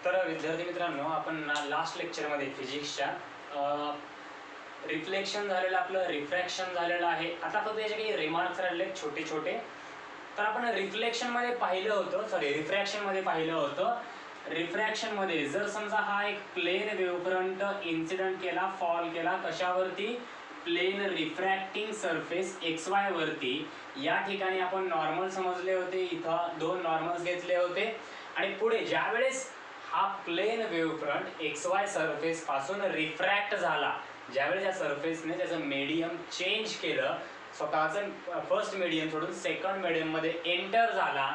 तर विद्यार्थी मित्रांनो, आपण लास्ट लेक्चरमध्ये फिजिक्सच्या रिफ्लेक्शन झालेलं, आपलं रिफ्रॅक्शन झालेलं आहे. आता फक्त याचे काही रिमार्क्स राहिले छोटे छोटे. तर आपण रिफ्लेक्शनमध्ये पाहिलं होतं, सॉरी रिफ्रॅक्शनमध्ये पाहिलं होतं. रिफ्रॅक्शनमध्ये जर समजा हा एक प्लेन वेव्हफ्रंट इन्सिडेंट केला, फॉल केला कशावरती, प्लेन रिफ्रॅक्टिंग सरफेस XY वरती, या ठिकाणी आपण नॉर्मल समजले होते, इथं दोन नॉर्मल्स घेतले होते. आणि पुढे ज्या वेळेस हा प्लेन वेव्हफ्रंट XY सरफेस पासून रिफ्रॅक्ट झाला, ज्यावेळेस या सरफेसने त्याचं मीडियम चेंज केलं, स्वतःचं फर्स्ट मीडियम सोडून सेकंड मीडियम मध्ये एंटर झाला,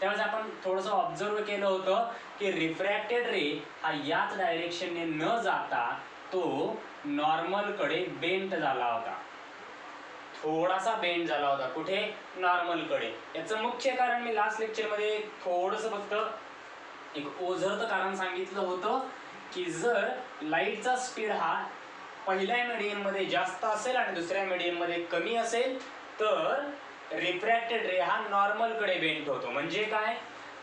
त्यावेळेस आपण थोडंसं ऑब्झर्व केलं होतं की रिफ्रॅक्टेड रे हा याच डायरेक्शनने न जाता तो नॉर्मल कडे बेंट झाला होता, थोडासा बेंड झाला होता. कुठे? नॉर्मल कडे. याचं मुख्य कारण मी लास्ट लेक्चर मध्ये थोडंसं फक्त एक ओझरतं कारण सांगितलं होतं की जर लाईटचा स्पीड हा पहिल्या मीडियम मध्ये जास्त असेल आणि दुसऱ्या मीडियम मध्ये कमी असेल तर रिफ्रॅक्टेड रे हा नॉर्मल कडे बेंट होतो. म्हणजे काय,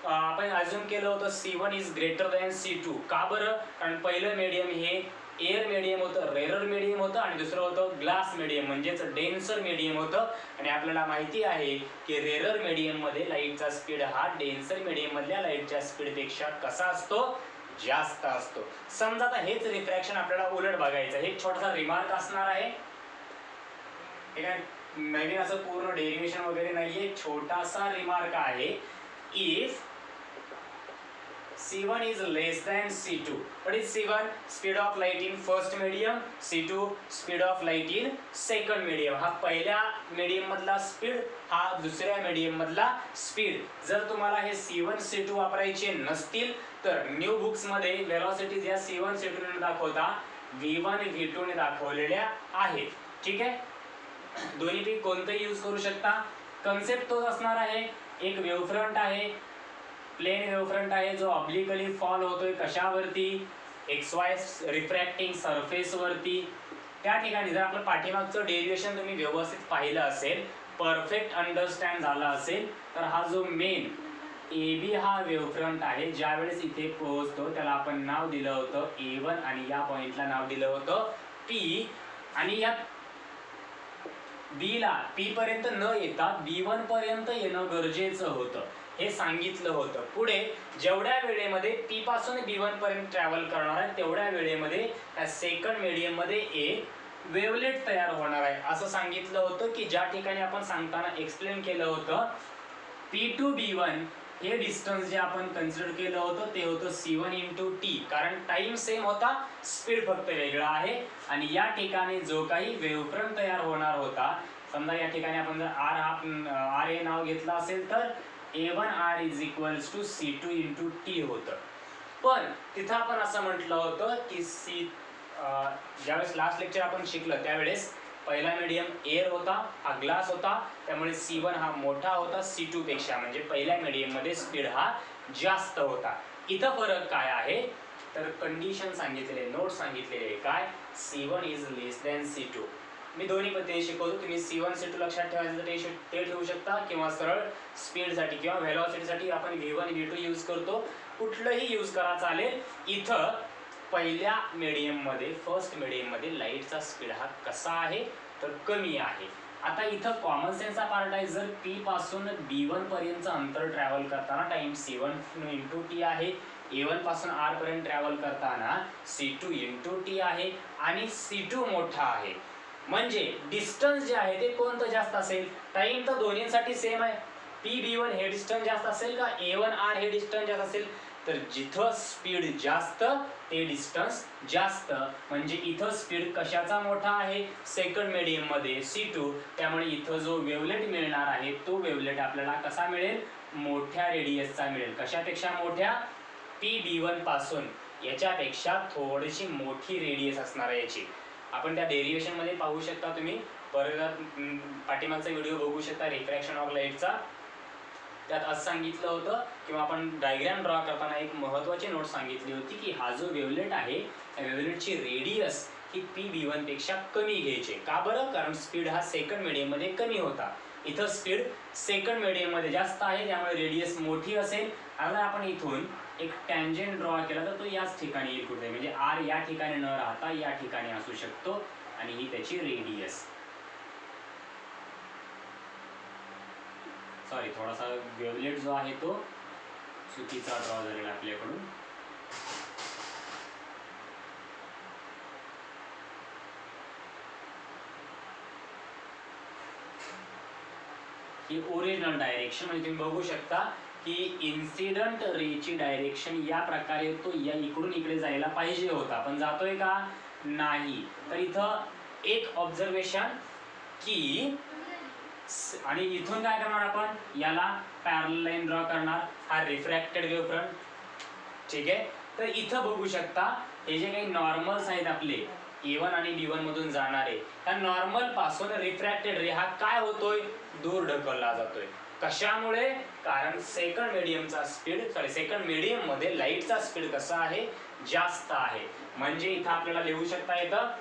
आपण अज्युम केलं होतं C1 is greater than C2. का बरं? कारण पहिलं मीडियम हे एअर मीडियम होतं, रेरर मीडियम होतं, आणि दुसरं होतं ग्लास मीडियम म्हणजेच डेन्सर मीडियम होतं. आणि आपल्याला माहिती आहे की रेरर मीडियम मध्ये लाईटचा स्पीड हा डेन्सर मीडियम मधल्या लाईटच्या स्पीड पेक्षा कसा असतो? जास्त असतो. समजा आता हेच रिफ्रॅक्शन आपल्याला उलट बघायचं, हे छोटासा रिमार्क असणार आहे. ठीक आहे, नवीन असं पूर्ण डेरिव्हेशन वगैरे नाहीये, छोटासा रिमार्क आहे. If C1 is less than C2. What is C1? Speed of light in first medium. C2 speed of light in second medium. हा पहिल्या मीडियम मधला स्पीड, हा दुसऱ्या मीडियम मधला स्पीड. जर तुम्हाला हे C1 C2 वापरायचे नसतील तर न्यू बुक्स मध्ये वेलोसिटीज या C1 C2 ने दाखवता V1 V2 ने दाखवलेल्या आहेत. ठीक आहे, दोन्हीपैकी कोणतेही यूज करू शकता. कन्सेप्ट तोच असणार आहे. एक वेव्हफ्रंट आहे, प्लेन वेव्हफ्रंट आहे जो ऑब्लिकली फॉल होतोय कशावरती? XY रिफ्रॅक्टिंग सरफेस वरती. त्या ठिकाणी जर आपलं पाठीमागचं डेरिव्हेशन तुम्ही व्यवस्थित पाहिलं असेल, परफेक्ट अंडरस्टँड झाला असेल, तर हा जो मेन AB हा वेव्हफ्रंट आहे, ज्या वेळेस इथे पोहोचतो त्याला आपण नाव दिलं होतं A1 आणि या पॉइंटला नाव दिलं होतं P. आणि या B ला P पर्यंत न येता B1 पर्यंत येणं गरजेचं होतं, हे सांगितलं होतं. पुढे जेवढ्या वेळेमध्ये P पासून B1 पर्यंत ट्रॅव्हल करणार आहे तेवढ्या वेळेमध्ये त्या सेकंड मीडियम मध्ये एक वेवलेट तयार होणार आहे असं सांगितलं होतं. की ज्या ठिकाणी आपण सांगताना एक्सप्लेन केलं होतं P to B1 हे डिस्टन्स जे आपण कन्सिडर केलं होतं ते होतं C1 into T. कारण टाइम सेम होता, स्पीड फक्त वेगळा आहे. आणि या ठिकाणी जो काही वेव्हफ्रंट तयार होणार होता, समजा या ठिकाणी आपण जर R हे नाव घेतलं असेल तर A1R is equals to C2 into T होतं. पण तिथं आपण असं म्हटलं होतं की ज्यावेळेस लास्ट लेक्चर आपण शिकलं त्यावेळेस पहिला मीडियम एअर होता, हा ग्लास होता, त्यामुळे C1 हा मोठा होता C2 पेक्षा, म्हणजे पहिल्या मीडियम मध्ये स्पीड हा जास्त होता. इथं फरक काय आहे तर कंडिशन सांगितलेले, नोट सांगितलेले काय, C1 is less than C2. मी दोन्ही पद्धतीने शिकवतो, तुम्ही C1 C2 लक्षात ठेवायचं ते ठेवू शकता, किंवा सरळ स्पीडसाठी किंवा व्हेलॉसिटीसाठी आपण V1 V2 यूज करतो, कुठलंही यूज करा चालेल. इथं पहिल्या मीडियम मध्ये, फर्स्ट मीडियम मध्ये लाईटचा स्पीड हा कसा आहे तर कमी आहे. आता इथं कॉमन सेन्सचा पार्ट आहे. जर P पासून B1 पर्यंत अंतर ट्रॅव्हल करताना टाइम C1 into T आहे, A1 पासून R पर्यंत ट्रॅव्हल करताना C2 into T आहे, आणि C2 मोठा आहे. म्हणजे डिस्टन्स जे आहे ते कोणतं जास्त असेल? टाइम तर दोन्हींसाठी सेम आहे. P B1 हे डिस्टन्स जास्त असेल का A1R हे डिस्टन्स जास्त असेल? तर जिथं स्पीड जास्त ते डिस्टन्स जास्त. म्हणजे इथं स्पीड कशाचा मोठा आहे? सेकंड मीडियम मध्ये C2. त्यामुळे इथं जो वेवलेट मिळणार आहे तो वेवलेट आपल्याला कसा मिळेल? मोठ्या रेडियसचा मिळेल. कशापेक्षा मोठ्या? P B1 पासून याच्यापेक्षा थोडीशी मोठी रेडियस असणार आहे याची. आपण त्या डेरिव्हेशन मध्ये पाहू शकता, तुम्ही परत पाठीमागचा व्हिडिओ बघू शकता रिफ्रॅक्शन ऑफ लाईटचा. त्यात असं सांगितलं होतं, किंवा आपण डायग्राम ड्रॉ करताना एक महत्त्वाची नोट सांगितली होती की हा जो वेवलेट आहे त्या वेवलेटची रेडियस ही P B1 पेक्षा कमी घ्यायची. का बरं? कारण स्पीड हा सेकंड मीडियम मध्ये कमी होता, इथं स्पीड सेकंड मीडियम मध्ये जास्त आहे, त्यामुळे रेडियस मोठी असेल. आता आपण इथून एक टँजेंट ड्रॉ केला तर तो याच ठिकाणी येईल कुठे, म्हणजे आर या ठिकाणी न राहता या ठिकाणी असू शकतो आणि ही त्याची रेडियस. सॉरी, थोडासा वेवलेट जो आहे तो चुकीचा ड्रॉ झालेला आपल्याकडून. ही ओरिजिनल डायरेक्शन, म्हणजे तुम्ही बघू शकता की इन्सिडंट रेची डायरेक्शन या प्रकारे तो या इकडून इकडे जायला पाहिजे होता, पण जातोय का नाही. तर इथं एक ऑब्झर्वेशन की, आणि इथून काय करणार आपण, याला पॅरलल लाईन ड्रॉ करणार, हा रिफ्रॅक्टेड वेव्ह फ्रंट. ठीक आहे, तर इथं बघू शकता हे जे काही नॉर्मल्स आहेत आपले A1 आणि B1 मधून जाणारे, त्या नॉर्मल पासून रिफ्रॅक्टेड रे हा काय होतोय, दूर ढकलला जातोय. कशामुळे, कारण सेकंड मीडियम मध्ये लाईटचा स्पीड कसा आहे, जास्त आहे. म्हणजे इथं आपल्याला लिहू शकता येतं,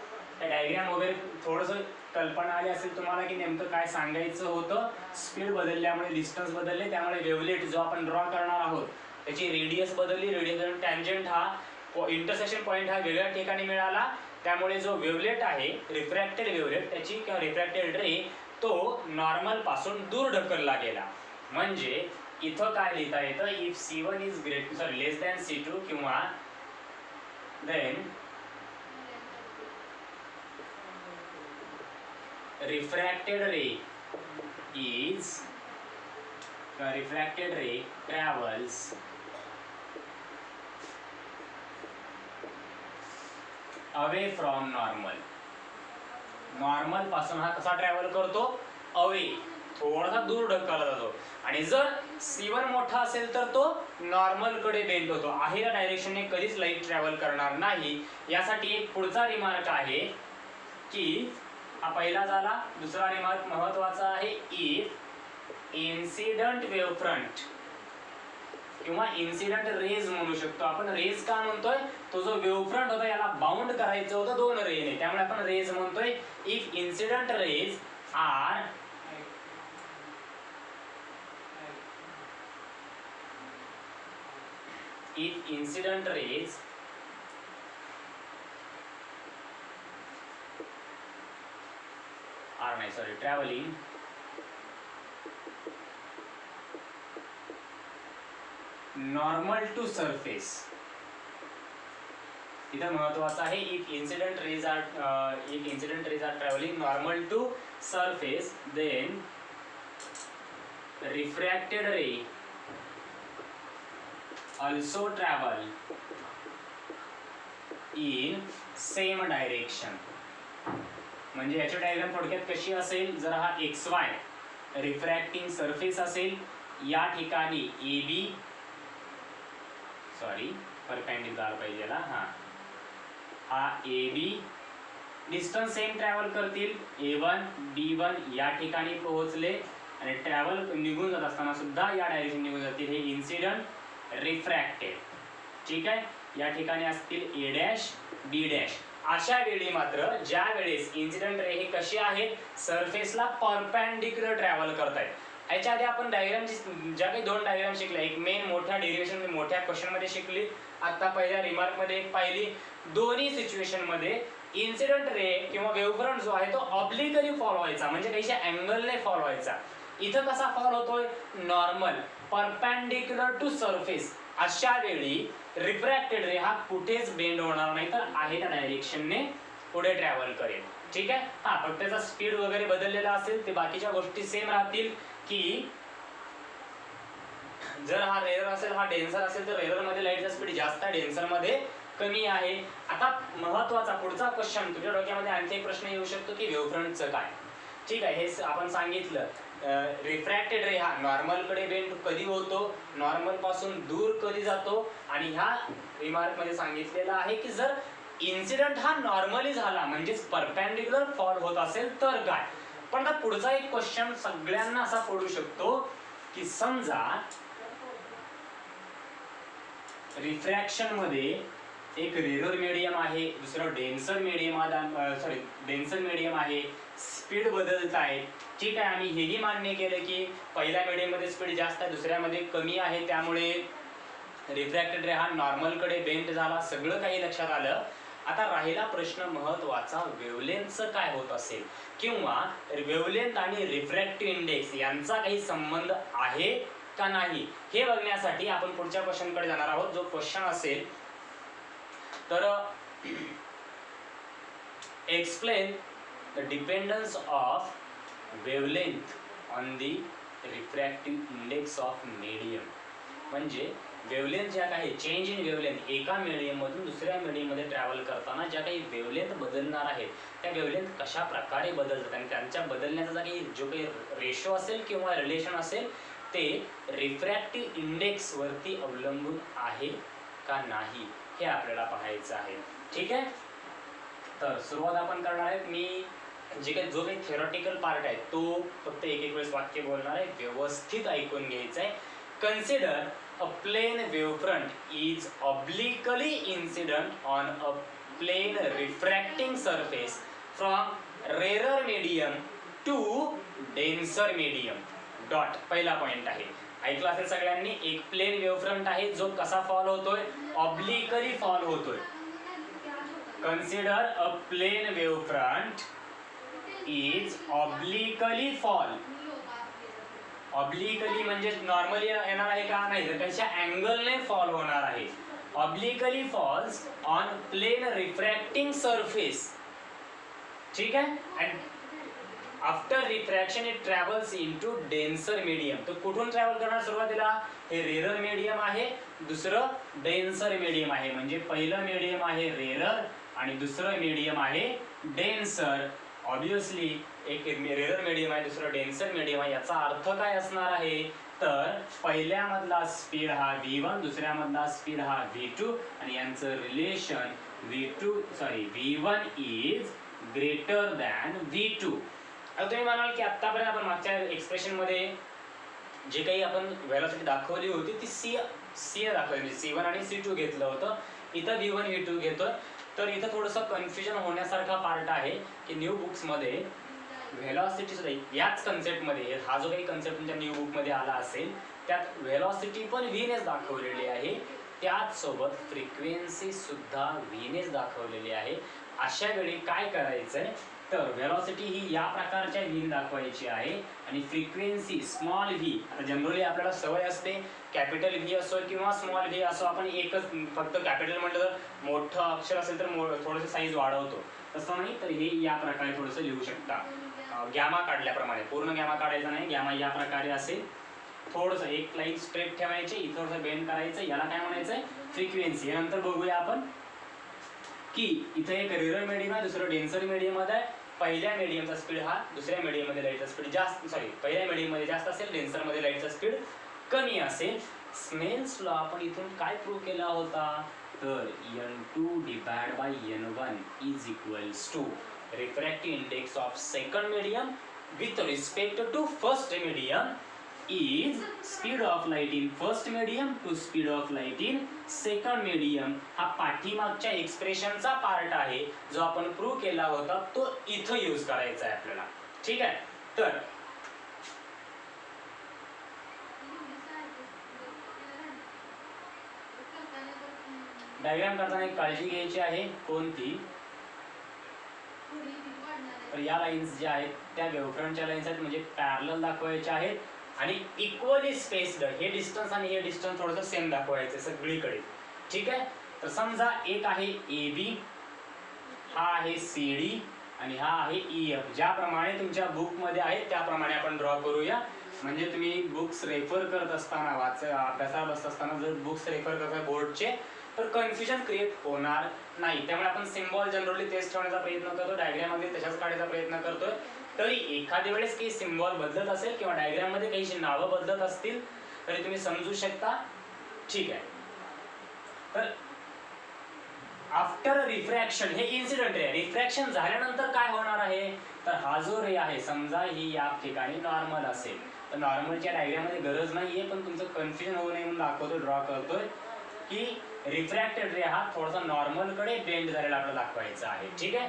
डायग्राम वगैरे थोडंसं कल्पना आली असेल तुम्हाला की नेमकं काय सांगायचं होतं. स्पीड बदलल्यामुळे डिस्टन्स बदलले, त्यामुळे वेवलेट जो आपण ड्रॉ करणार आहोत त्याची रेडियस बदलली. रेडियस टँजेंट हा इंटरसेक्शन पॉईंट हा वेगळ्या ठिकाणी मिळाला, त्यामुळे जो वेवलेट आहे रिफ्रॅक्टेड वेवलेट त्याची किंवा रिफ्रॅक्टेड रे तो नॉर्मल पासून दूर ढकलला गेला. म्हणजे इथं काय लिहिता येतं, if C1 is less than C2 किंवा then refracted ray travels away from normal पासून हा कसा ट्रॅव्हल करतो, अवे, थोडासा दूर ढकलला जातो. आणि जर C1 मोठा असेल तर तो नॉर्मल कडे बेंड होतो, आहे या डायरेक्शनने कधीच लाईट ट्रॅव्हल करणार नाही. यासाठी एक पुढचा रिमार्क आहे की, हा पहिला झाला. दुसरा रिमार्क महत्वाचा आहे, इफ इन्सिडंट वेव्ह फ्रंट किंवा इन्सिडंट रेज म्हणू शकतो आपण. रेज का म्हणतोय, तो जो वेव्ह फ्रंट होता याला बाउंड करायचं होतं दोन रेने, त्यामुळे आपण रेज म्हणतोय. If incident rays are traveling normal to surface. इथं महत्वाचं आहे, if incident rays are traveling normal to surface, then refracted ray also travel in same direction. म्हणजे याची डायग्राम थोडक्यात कशी असेल, जर हा XY रिफ्रॅक्टिंग सरफेस असेल, या ठिकाणी परपेंडिक्युलर पाहिजे याला, हा AB डिस्टन्स सेम ट्रॅव्हल करतील. A1 B1 या ठिकाणी पोहोचले आणि ट्रॅव्हल निघून जात असताना सुद्धा या डायरेक्शन निघून जातील. हे इन्सिडंट रिफ्रॅक्टेड. ठीक आहे, या ठिकाणी असतील A' B'. अशा वेळी मात्र ज्या वेळेस इन्सिडेंट रे हे कशी आहेत, सरफेसला परपेंडिक्युलर ट्रॅव्हल करतायत. याच्या आधी आपण डायग्रामची ज्या काही दोन डायग्राम शिकल्या, एक मेन मोठ्या डेरिव्हेशन मोठ्या क्वेश्चन मध्ये शिकली, आता पहिल्या रिमार्क मध्ये एक पाहिली. दोन्ही सिच्युएशन मध्ये इन्सिडेंट रे किंवा वेव्हफ्रंट जो आहे तो ऑब्लिकली फॉल व्हायचा, म्हणजे काहीशा अँगलने फॉल व्हायचा. इथं कसा फॉल होतोय, नॉर्मल परपेंडिक्युलर टू सरफेस. अशा वेळी रिफ्रॅक्टेड रे हा कुठेच बेंड होणार नाही, तर आहे त्या डायरेक्शनने पुढे ट्रॅव्हल करेल. ठीक आहे, हा फक्त त्याचा स्पीड वगैरे बदललेला असेल, ते बाकीच्या गोष्टी सेम राहतील. की जर हा रेअर असेल, हा डेन्सर असेल, तर रेअर मध्ये लाईटचा स्पीड जास्त आहे, डेन्सर मध्ये कमी आहे. आता महत्वाचा पुढचा क्वेश्चन तुझ्या डोक्यामध्ये आणखी एक प्रश्न येऊ शकतो की वेव्हफ्रंटचं काय. ठीक आहे, हे आपण सांगितलं. रिफ्रॅक्टेड रे हा नॉर्मल कडे बेंड कधी होतो, नॉर्मल पासून दूर कधी जातो, आणि ह्या रिमार्क मध्ये सांगितलेलं आहे की जर इन्सिडेंट हा नॉर्मली झाला म्हणजेच परपेंडिक्युलर फॉल होत असेल तर काय. पण आता पुढचा एक क्वेश्चन सगळ्यांना असा पडू शकतो की समजा रिफ्रॅक्शन मध्ये एक रेअर मीडियम आहे, दुसरं डेन्सर मीडियम आहे, स्पीड बदलत आहे. ठीक आहे, आम्ही हेही मान्य केलं की पहिल्या मीडियम मध्ये स्पीड जास्त आहे, दुसऱ्यामध्ये कमी आहे, त्यामुळे रिफ्रॅक्टेड रे हा नॉर्मलकडे बेंड झाला, सगळं काही लक्षात आलं. आता राहिला प्रश्न महत्वाचा, वेव्हलेंथचं काय होत असेल, किंवा वेव्हलेंथ आणि रिफ्रॅक्टिव्ह इंडेक्स यांचा काही संबंध आहे का नाही हे बघण्यासाठी आपण पुढच्या क्वेश्चन कडे जाणार आहोत. जो क्वेश्चन असेल तर explain the dependence of wavelength on the refractive index of medium. म्हणजे वेव्हलेंथ ज्या काही चेंज इन वेव्हलेंथ, एका मीडियम मधून दुसऱ्या मीडियम मध्ये ट्रॅव्हल करताना ज्या काही वेव्हलेंथ बदलणार आहेत त्या वेव्हलेंथ कशा प्रकारे बदलतात आणि त्यांच्या बदलण्याचा जो काही रेशो असेल किंवा रिलेशन असेल ते रिफ्रॅक्टिव्ह इंडेक्स वरती अवलंबून आहे का नाही हे आपल्याला पाहायचं आहे. ठीक आहे, तर सुरुवात आपण करणार आहे. मी जे काही जो काही थिओरिटिकल पार्ट आहे तो फक्त एक वेळेस वाक्य बोलणार आहे, व्यवस्थित ऐकून घ्यायचं आहे. Consider a plane wavefront is obliquely incident on a plane refracting surface from rarer medium to denser medium. Dot पहिला पॉइंट आहे. ऐकलं असेल सगळ्यांनी, एक प्लेन वेव्हफ्रंट आहे जो कसा फॉल होतोय, ऑब्लिकली फॉल होतोय. Consider a plane wavefront is obliquely fall. Obliquely म्हणजे नॉर्मली येणार आहे का, नाही तर त्याच्या अँगलने फॉल होणार आहे. Obliquely falls on plane refracting surface. ठीक आहे, and after refraction it travels into denser medium. तो कुठून ट्रॅव्हल करणार सुरुवातीला, हे रेरर मीडियम आहे, दुसरं डेन्सर मीडियम आहे. म्हणजे पहिलं मीडियम आहे रेरर आणि दुसरं मीडियम आहे डेन्सर. ऑब्वियसली एक रेरर मीडियम आहे, दुसरं डेन्सर मीडियम आहे. याचा अर्थ काय असणार आहे, तर पहिल्या मधला स्पीड हा v1, दुसऱ्या मधला स्पीड हा v2 आणि यांचं relation v1 is greater than v2. आता तुम्ही म्हणाल की आतापर्यंत आपण मागच्या एक्सप्रेशन मध्ये जे काही आपण व्हेलॉसिटी दाखवली होती ती सी दाखवली, c1 आणि c2 घेतलं होतं. इथं v1 v2 घेतोय. तर इथं थोडंसं कन्फ्युजन होण्यासारखा पार्ट आहे की न्यू बुक्स मध्ये व्हेलॉसिटी सुद्धा याच कन्सेप्ट मध्ये, हा जो काही कन्सेप्ट तुमच्या न्यू बुक मध्ये आला असेल त्यात व्हेलॉसिटी पण व्हीनेच दाखवलेली आहे, त्याच सोबत फ्रिक्वेन्सी सुद्धा व्हीनेच दाखवलेली आहे. अशा वेळी काय करायचंय, तर व्हेलॉसिटी ही या प्रकारच्या व्ही दाखवायची आहे आणि फ्रिक्वेन्सी स्मॉल व्ही. आता जनरली आपल्याला सवय असते कॅपिटल व्ही असो किंवा स्मॉल व्ही असो, आपण एकच फक्त कॅपिटल म्हटलं तर मोठं अक्षर असेल तर थोडंसं साईज वाढवतो, तसं नाही. तर हे या प्रकारे थोडंसं लिहू शकता. गॅमा काढल्याप्रमाणे, पूर्ण गॅमा काढायचा नाही, गॅमा या प्रकारे असेल. थोडंसं एक लाईन स्ट्रेट ठेवायचे, इथं थोडंसं बेंड करायचं, याला काय म्हणायचंय, फ्रिक्वेन्सी. यानंतर बघूया आपण की इथे एक रेरर मीडियम आहे, दुसरं डेन्सर मीडियम मध्ये आहे. पहिल्या मीडियमचा स्पीड हा दुसऱ्या मीडियम मध्ये लाईटचा स्पीड जास्त, पहिल्या मीडियम मध्ये जास्त असेल, डेन्सर मध्ये लाईटचा स्पीड कमी असेल. स्नेल्स लॉ आपण इथून काय प्रूव्ह केला होता, तर n2 divide by n1 is equals to refractive index of second medium with respect to first medium is speed of light in first medium to speed of light in second medium. हा पाठीमागच्या एक्सप्रेशनचा part आहे जो आपण prove केला होता, तो इथं use करायचा आहे आपल्याला. ठीक आहे, तर डायग्राम करताना एक काळजी घ्यायची आहे. कोणती, तर या लाईन्स ज्या आहेत त्या वेव्हफ्रंटच्या लाईन्स आहेत, म्हणजे पॅरलल दाखवायच्या आहेत आणि इक्वली स्पेस्ड. हे डिस्टन्स आणि हे डिस्टन्स थोडंसं सेम दाखवायचं सगळीकडे. ठीक आहे, तर समजा एक आहे ए बी, हा आहे सी डी आणि हा आहे ई एफ. ज्याप्रमाणे तुमच्या बुक मध्ये आहे त्याप्रमाणे आपण ड्रॉ करूया. म्हणजे तुम्ही बुक्स रेफर करत असताना, अभ्यासाला बसत असताना जर बुक्स रेफर करता बोर्डचे, तर कन्फ्युजन क्रिएट होणार नाही. त्यामुळे आपण सिम्बॉल जनरली तेच ठेवण्याचा प्रयत्न करतो, डायग्राम मध्ये तशाच काढायचा प्रयत्न करतोय. तरी एखाद्या वेळेस काही सिम्बॉल बदलत असेल किंवा डायग्राम मध्ये काही नावं बदलत असतील तरी तुम्ही समजू शकता. ठीक आहे, तर आफ्टर रिफ्रॅक्शन, हे इन्सिडेंट रे, रिफ्रॅक्शन झाल्यानंतर काय होणार आहे, तर हा जो रे आहे समजा ही या ठिकाणी नॉर्मल असेल, तर नॉर्मलच्या डायग्राम मध्ये गरज नाहीये, पण तुमचं कन्फ्युजन होऊ नये म्हणून दाखवतो, ड्रॉ करतोय की रिफ्रॅक्टेड रे हा थोडासा नॉर्मल कडे बेंड झालेला आपल्याला दाखवायचा आहे. ठीक आहे,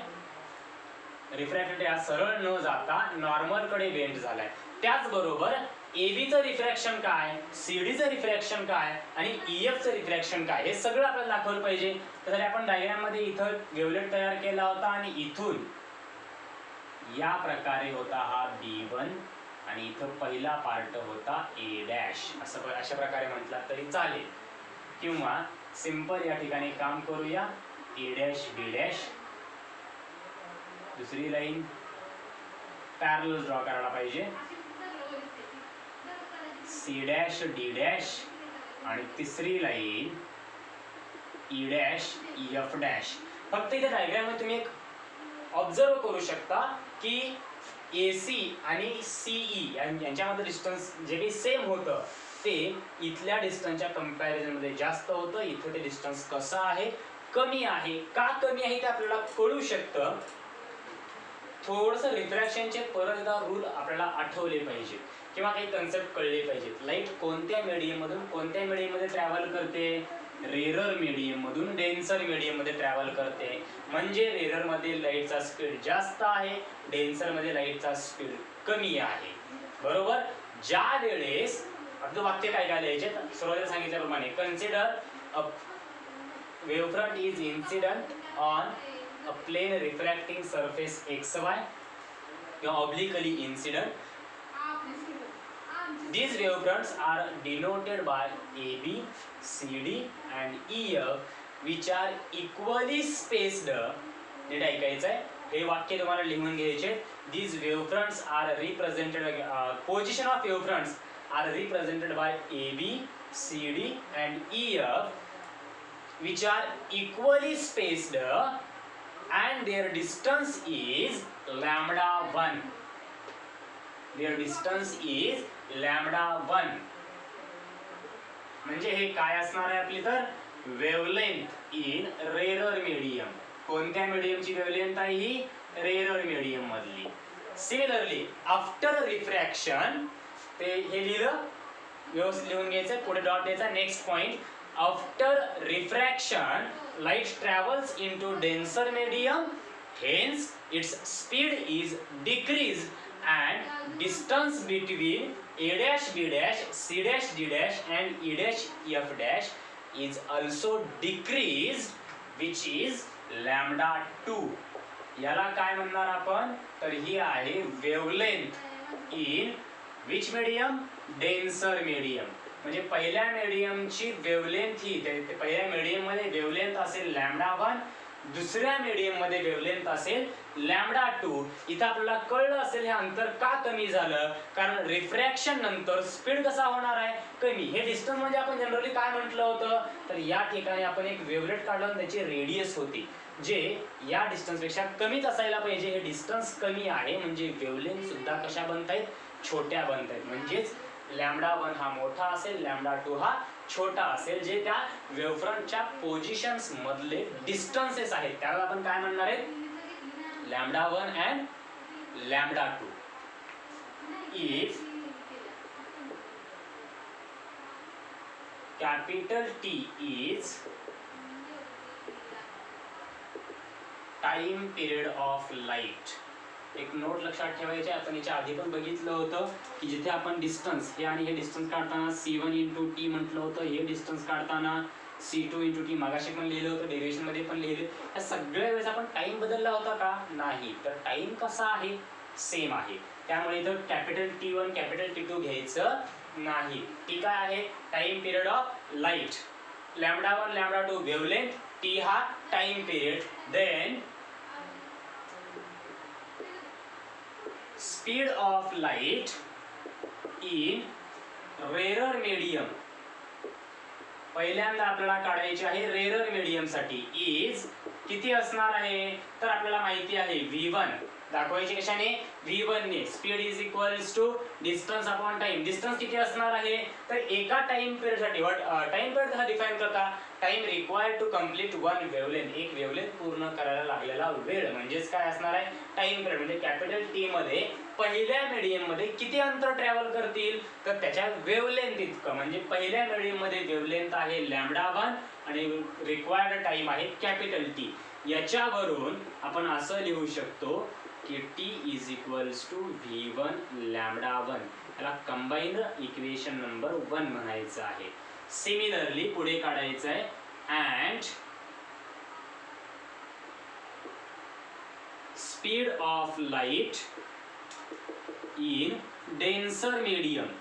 रिफ्रॅक्टेड रे हा सरळ न जाता नॉर्मल कडे बेंड झालाय. त्याचबरोबर एबीचं रिफ्रॅक्शन काय, सीडीचं रिफ्रॅक्शन काय आणि ईएफचं रिफ्रॅक्शन काय हे सगळं आपल्याला दाखवलं पाहिजे. तर आपण डायग्राम मध्ये इथं वेवलेट तयार केला होता आणि इथून या प्रकारे होता हा B1 आणि इथं पहिला पार्ट होता A डॅश, असं अशा प्रकारे म्हटला तरी चालेल. किंवा सिंपल या ठिकाणी काम करूया, A डॅश B डॅश, दुसरी लाईन पॅरलल ड्रॉ करायला पाहिजे, C डॅश D डॅश आणि तिसरी line E dash F dash. फक्त इथे डायग्राम मध्ये तुम्ही एक ऑब्झर्व करू शकता की AC आणि CE यांच्यामध्ये डिस्टन्स जे काही सेम होतं ते इथल्या डिस्टन्सच्या कंपॅरिझन मध्ये जास्त होतं. इथं ते डिस्टन्स कसं आहे, कमी आहे. का कमी आहे ते आपल्याला कळू शकतं. थोडंसं रिफ्रॅक्शनचे परत एकदा रूल आपल्याला आठवले पाहिजे किंवा काही कन्सेप्ट कळले पाहिजेत. लाईट कोणत्या मीडियम मधून कोणत्या मीडियम मध्ये ट्रॅव्हल करते, रेरर मीडियम मधून डेन्सर मीडियम मध्ये ट्रॅव्हल करते. म्हणजे रेरर मध्ये लाईटचा स्पीड जास्त आहे, डेन्सर मध्ये लाईटचा स्पीड कमी आहे. बरोबर. ज्या वेळेस आपलं वाक्य काय काय लिहायचे, सुरुवातीला सांगितल्याप्रमाणे consider a wavefront is incident on a plane refracting surface xy or obliquely incident. These wavefronts are denoted by AB, CD and EF which are equally spaced. नीट ऐकायचं आहे, हे वाक्य तुम्हाला लिहून घ्यायचे. These wavefronts are represented, position of wavefronts are represented by AB, CD and EF which are equally spaced and their distance is lambda 1. Their distance is lambda 1. म्हणजे हे काय असणार आहे आपली, तर वेवलेंथ इन रेरर मीडियम. कोणत्या मीडियमची wavelength आहे ही, rarer medium मधली. सिमिलरली आफ्टर रिफ्रॅक्शन, ते हे लिहिलं व्यवस्थित लिहून घ्यायचं, पुढे डॉट द्यायचा. Next point, after refraction light travels into denser medium, hence its speed is decreased and distance between A dash B dash, C dash D dash and E dash F dash is also decreased which is lambda 2. याला काय म्हणणार आपण, तर ही आहे wavelength in which medium, denser medium. म्हणजे पहिल्या मीडियमची wavelength ही पहिल्या medium मध्ये वेवलेंथ असेल लॅम्डा 1, दुसऱ्या मीडियम मध्ये वेवलेंथ असेल लॅम्डा 2. इथं आपल्याला कळलं असेल हे अंतर का कमी झालं, कारण रिफ्रॅक्शन नंतर स्पीड कसा होणार आहे, कमी. हे डिस्टन्स म्हणजे आपण जनरली काय म्हटलं होतं, तर या ठिकाणी आपण एक वेवलेट काढलं त्याची रेडियस होती जे या डिस्टन्स पेक्षा कमीच असायला पाहिजे. हे डिस्टन्स कमी आहे म्हणजे वेवलेंथ सुद्धा कशा बनतायत, छोट्या बनतायत. म्हणजेच लॅम्डा 1 हा मोठा असेल, लॅम्डा 2 हा छोटा असेल. जे त्या वेवफ्रंटच्या पोझिशन्स मधले डिस्टन्सेस आहेत त्याला आपण काय म्हणणार आहे, lambda 1 and lambda 2. If capital T is time period of light. एक नोट लक्षात ठेवायचे, आपण याच्या आधी पण बघितलं होतं की जिथे आपण डिस्टन्स हे आणि हे डिस्टन्स काढताना C1 इंटू टी म्हटलं होतं, हे डिस्टन्स काढताना C2 इंटू टी मागाशी पण लिहिलं होतं, डेरिवेशन मध्ये पण लिहिले. या सगळ्या वेळेस आपण टाइम बदलला होता का, नाही. तर टाइम कसा आहे, सेम आहे. त्यामुळे इथं कॅपिटल T1 कॅपिटल T2 घ्यायचं नाही. टी काय आहे, time period of light. Lambda 1 lambda 2 wavelength, T हा time period. Then speed of light in rarer medium. पहिल्यांदा आपल्याला काढायची आहे रेरर मीडियम साठी. इज किती असणार आहे, तर आपल्याला माहिती आहे V1 दाखवायची कशाने, V1 ने. Speed is equals to distance upon time. Distance किती असणार आहे, तर एका टाइम पिरियड साठी. टाइम पिरियड हा डिफाइन करता, time required to complete one wavelength. एक वेवलेंथ पूर्ण करायला लागलेला वेळ म्हणजेच काय असणार आहे, टाइम पिरियड. म्हणजे कॅपिटल T मध्ये पहिल्या मीडियम मध्ये किती अंतर ट्रॅव्हल करतील, तर त्याच्या वेवलेंथ इतकं. म्हणजे पहिल्या मीडियम मध्ये वेवलेंथ आहे लॅम्डा 1 आणि रिक्वायर्ड टाइम आहे कॅपिटल T. याच्यावरून आपण असं लिहू शकतो की T is equals to V1 lambda 1 याला कंबाईंड इक्वेशन नंबर 1 म्हणायचं आहे. सिमिलरली पुढे काढायचं आहे and speed of light in denser medium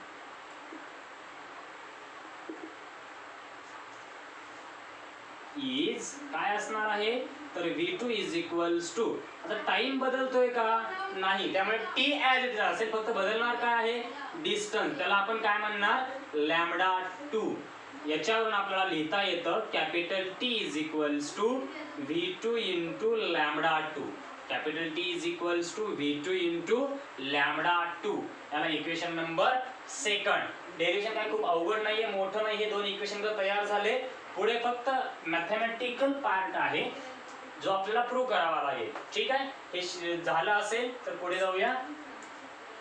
is काय असणार आहे तर v2 इज इक्वल्स टू, आता टाइम बदलतोय का नाही, त्यामुळे t ऍज इट असेल, फक्त बदलणार काय आहे डिस्टन्स, त्याला आपण काय म्हणणार लॅम्बडा 2. याच्यावरून आपल्याला लिहिता येतं capital T is equals to v2 into lambda 2. Capital T is equals to v2 into lambda 2. याला इक्वेशन नंबर 2. डेरिव्हेशन काय खूप अवघड नाहीये, मोठं नाही, हे दोन इक्वेशन जर तयार झाले पुढे फक्त मॅथमॅटिकल पार्ट आहे जो आपल्याला प्रूव्ह करावा लागेल. ठीक आहे, हे झालं असेल तर पुढे जाऊया.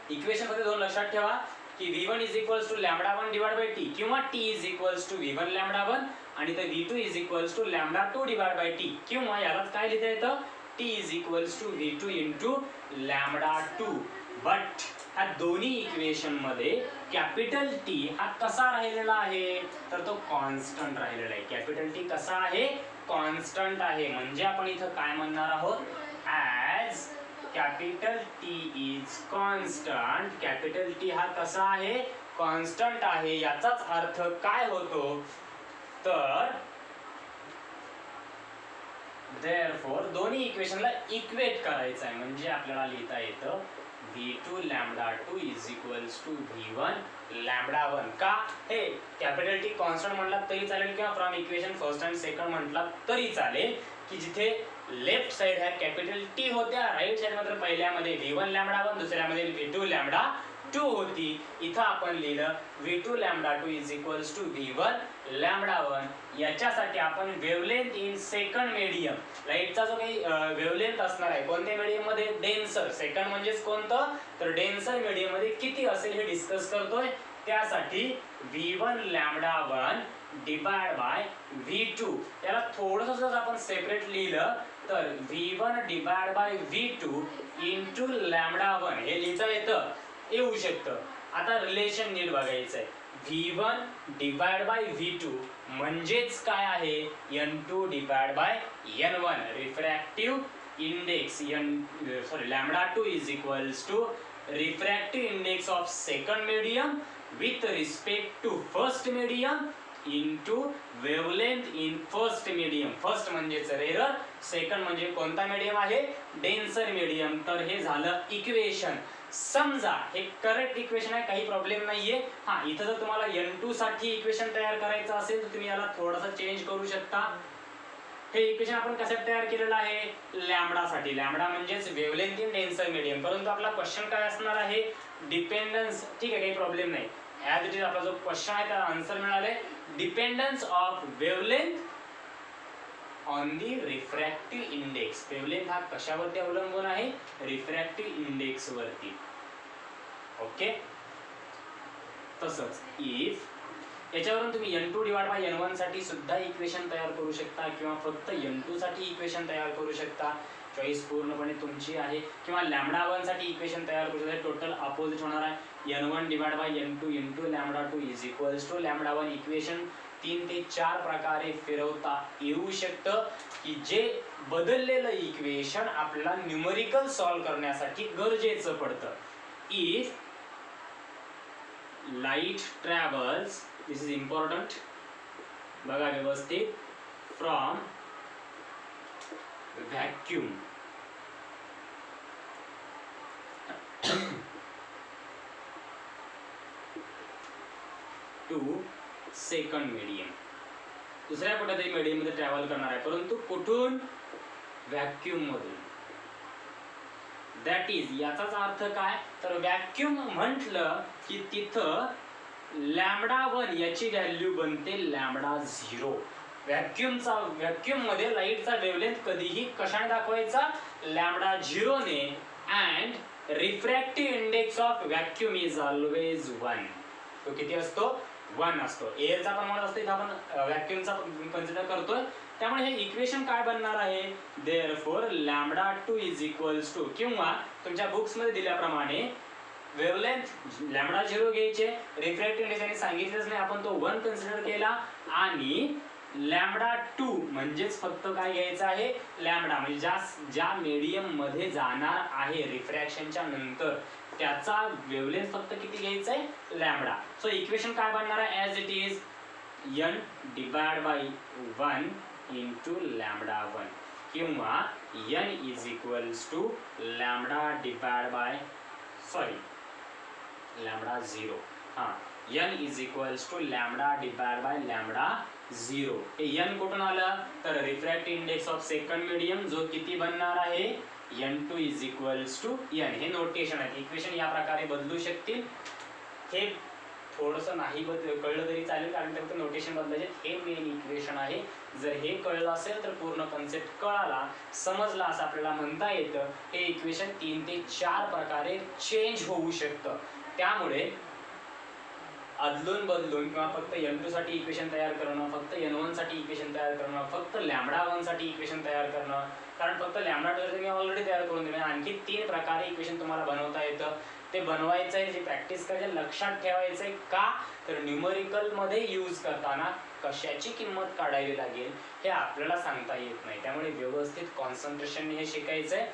इक्वेशन मध्ये दोन लक्षात ठेवा की v1 is equals to lambda 1 divide by t किंवा t is equals to v1 lambda 1 आणि तर v2 is equals to lambda 2 divide by t किंवा यालाच काय लिहिता येतं t is equals to v2 into lambda 2. But ह्या दोन्ही इक्वेशन मध्ये कॅपिटल T हा कसा राहिलेला आहे तर तो कॉन्स्टंट राहिलेला आहे. कॅपिटल T कसा आहे कॉन्स्टंट आहे, म्हणजे आपण इथं काय म्हणणार आहोत as capital T is constant. Capital T हा कसा आहे कॉन्स्टंट आहे. याचाच अर्थ काय होतो तर therefore दोन्ही इक्वेशनला इक्वेट करायचं आहे, म्हणजे आपल्याला लिहिता येतं v2 lambda 2 is equals to v1 lambda 1. का हे कॅपिटल T कॉन्स्टंट म्हटला तरी चालेल किंवा from equation first and second म्हटला तरी चालेल, की जिथे लेफ्ट साइड ह्या कॅपिटल T होत्या, राईट साइड मात्र पहिल्यामध्ये v1 लॅम्बडा 1 दुसऱ्यामध्ये v2 लॅम्बडा 2 होती. इथं आपण लिहिलं v2 lambda 2 is equals to v1 lambda 1. याच्यासाठी आपण वेवलेंथ इन सेकंड मीडियम, लाईटचा जो काही वेवलेंथ असणार आहे कोणत्या मीडियम मध्ये डेन्सर, सेकंड म्हणजेच कोणतं तर डेन्सर मीडियम मध्ये किती असेल हे डिस्कस करतोय. त्यासाठी v1 lambda 1 divide bye v2, याला थोडंसं आपण सेपरेट लिहिलं तर v1 divide by v2 into lambda 1 हे लिहिता येऊ शकतं. आता रिलेशन नीट बघायचं आहे. v1 डिवाइड बाय v2 म्हणजेच काय आहे n2 divide by n1. Refractive index lambda 2 is equals to refractive index of second medium with respect to first medium into wavelength in first medium. First म्हणजेच rarer, second म्हणजे कोणता medium आहे denser medium. तर हे झालं equation. समजा हे correct equation आहे, काही प्रॉब्लेम नाहीये. हा इथं जर तुम्हाला n2 साठी इक्वेशन तयार करायचं असेल तर तुम्ही याला थोडासा चेंज करू शकता. हे इक्वेशन आपण कशात तयार केलेलं आहे लॅम्बडा साठी. लॅम्बडा म्हणजेच वेवलेंथ इन डेन्सर मीडियम. परंतु आपला क्वेश्चन काय असणार आहे डिपेंडन्स. ठीक आहे, काही प्रॉब्लेम नाही. ॲज इट इज आपला जो क्वेश्चन आहे त्याला आन्सर मिळाले dependence of wavelength on the refractive index. Wavelength हा कशावरती अवलंबून आहे रिफ्रॅक्टिव्ह इंडेक्स वरती. ओके, तसंच इफ याच्यावरून तुम्ही n2 डिवाइड बाय n1 साठी सुद्धा इक्वेशन तयार करू शकता किंवा फक्त n2 साठी इक्वेशन तयार करू शकता. चॉईस पूर्णपणे तुमची आहे. किंवा लॅम्बडा 1 साठी इक्वेशन तयार करू शकता. टोटल अपोजिट होणार आहे n1 divide by n2 into lambda 2 is equals to lambda 1. Equation 3 ते 4 प्रकारे फिरवता येऊ शकतं, की जे बदललेलं इक्वेशन आपल्याला न्यूमरिकल सॉल्व करण्यासाठी गरजेचं पडतं. If light travels, this is important, बघा व्यवस्थित, from vacuum to second medium. दुसऱ्या कुठेतरी मीडियम मध्ये ट्रॅव्हल करणार आहे, परंतु कुठून व्हॅक्यूम मधून. दॅट इज याचाच अर्थ काय तर व्हॅक्यूम म्हटलं की तिथं लॅम्बडा 1 याची व्हॅल्यू बनते लॅम्बडा 0. व्हॅक्यूम मध्ये लाईटचा वेवलेंथ कधीही कशाने दाखवायचा लॅम्बडा 0 ने. And refractive index of vacuum is always 1. तो किती असतो 1 असतो. एअरचा पण 1 असतो, इथं आपण व्हॅक्यूमचा कन्सिडर करतोय. त्यामुळे हे इक्वेशन काय बनणार आहे therefore lambda 2 is equals to, किंवा तुमच्या बुक्स मध्ये दिल्याप्रमाणे वेवलेंथ लॅम्बडा 0 घ्यायचे, रिफ्रॅक्टिव्ह इंडेक्स यांनी सांगितलंच नाही, आपण तो 1 कन्सिडर केला, आणि लॅम्बडा 2 म्हणजेच फक्त काय घ्यायचं आहे, लॅम्बडा म्हणजे ज्या मीडियम मध्ये जाणार आहे रिफ्रॅक्शनच्या नंतर त्याचा वेवलेंथ फक्त किती घ्यायचा आहे, लॅम्बडा. सो इक्वेशन काय बनणार आहे, as it is n divide by 1 into lambda 1 किंवा n is equals to lambda divide by lambda 0. हां, n is equals to lambda divide by lambda 0. हे n कुठून आलं, तर refractive index of second medium जो किती बनणार आहे, n2 is equals to n. हे नोटेशन आहे, इक्वेशन या प्रकारे बदलू शकतील. हे थोडंसं नाही कळलं तरी चालेल, कारण फक्त नोटेशन बदलायचे. हे मेन इक्वेशन आहे. जर हे कळलं असेल तर पूर्ण कन्सेप्ट कळाला, समजला असं आपल्याला म्हणता येतं. हे इक्वेशन 3 ते 4 प्रकारे चेंज होऊ शकतं. त्यामुळे अदलून बदलून किंवा फक्त n2 साठी इक्वेशन तयार करणं, फक्त n1 साठी इक्वेशन तयार करणं, फक्त लॅम्बडा 1 साठी इक्वेशन तयार करणं, कारण फक्त लॅम्बडा 2 मी ऑलरेडी तयार करून दिले. आणखी 3 प्रकारे इक्वेशन तुम्हाला बनवता येतं. ते बनवायचं आहे, जे प्रॅक्टिस करायचं, लक्षात ठेवायचं आहे. का तर न्यूमरिकल मध्ये यूज करताना कशाची किंमत काढावी लागेल हे आपल्याला सांगता येत नाही. त्यामुळे व्यवस्थित कॉन्सन्ट्रेशन हे शिकायचं आहे.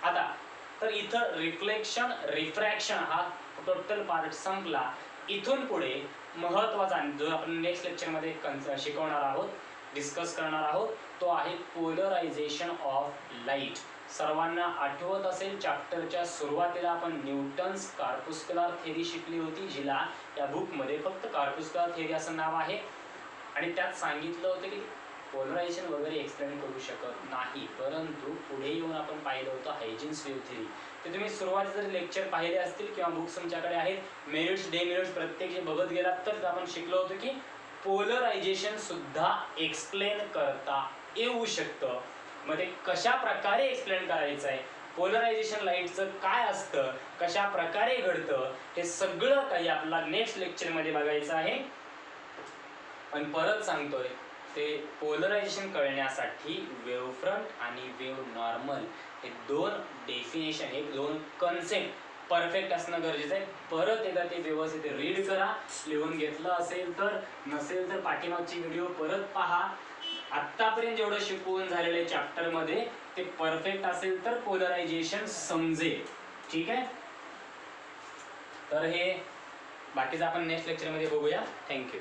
आता तर इथं रिफ्लेक्शन रिफ्रॅक्शन हा टोटल पार्ट संपला. इथून पुढे महत्त्वाचा जो आपण नेक्स्ट लेक्चरमध्ये शिकवणार आहोत, डिस्कस करणार आहोत, तो आहे पोलरायझेशन ऑफ लाईट. सर्वांना आठवत असेल चॅप्टरच्या सुरुवातीला आपण न्यूटन्स कॉर्पुस्क्युलर थेरी शिकली होती, जिला या बुकमध्ये फक्त कॉर्पुस्क्युलर थेरी असं नाव आहे, आणि त्यात सांगितलं होतं की पोलरायझेशन वगैरे एक्सप्लेन करू शकत नाही. परंतु पुढे येऊन आपण पाहिलं होतं हायजेन्स वेव्ह थेरी. ते तुम्ही सुरुवातीचे जर लेक्चर पाहिले असतील किंवा बुक्स तुमच्याकडे आहेत, मेरिट्स डे मेरिट्स प्रत्येक जे बघत गेलात तर आपण शिकलो होतो की पोलरायझेशन सुद्धा एक्सप्लेन करता येऊ शकतं. मग ते कशा प्रकारे एक्सप्लेन करायचं आहे, पोलरायझेशन लाईटचं काय असतं, कशा प्रकारे घडतं, हे सगळं काही आपल्याला नेक्स्ट लेक्चरमध्ये बघायचं आहे. पण परत सांगतोय, ते पोलरायझेशन कळण्यासाठी वेव्हफ्रंट आणि वेव्ह नॉर्मल हे 2 डेफिनेशन, हे 2 कन्सेप्ट परफेक्ट असणं गरजेचं आहे. परत एकदा ते व्यवस्थित रीड करा, लिहून घेतलं असेल तर, नसेल तर पाठीमागची व्हिडिओ परत पहा. आत्तापर्यंत जेवढं शिकवून झालेलं चॅप्टरमध्ये ते परफेक्ट असेल तर पोलरायझेशन समजेल. ठीक आहे, तर हे बाकीचं आपण नेक्स्ट लेक्चरमध्ये बघूया. थँक्यू.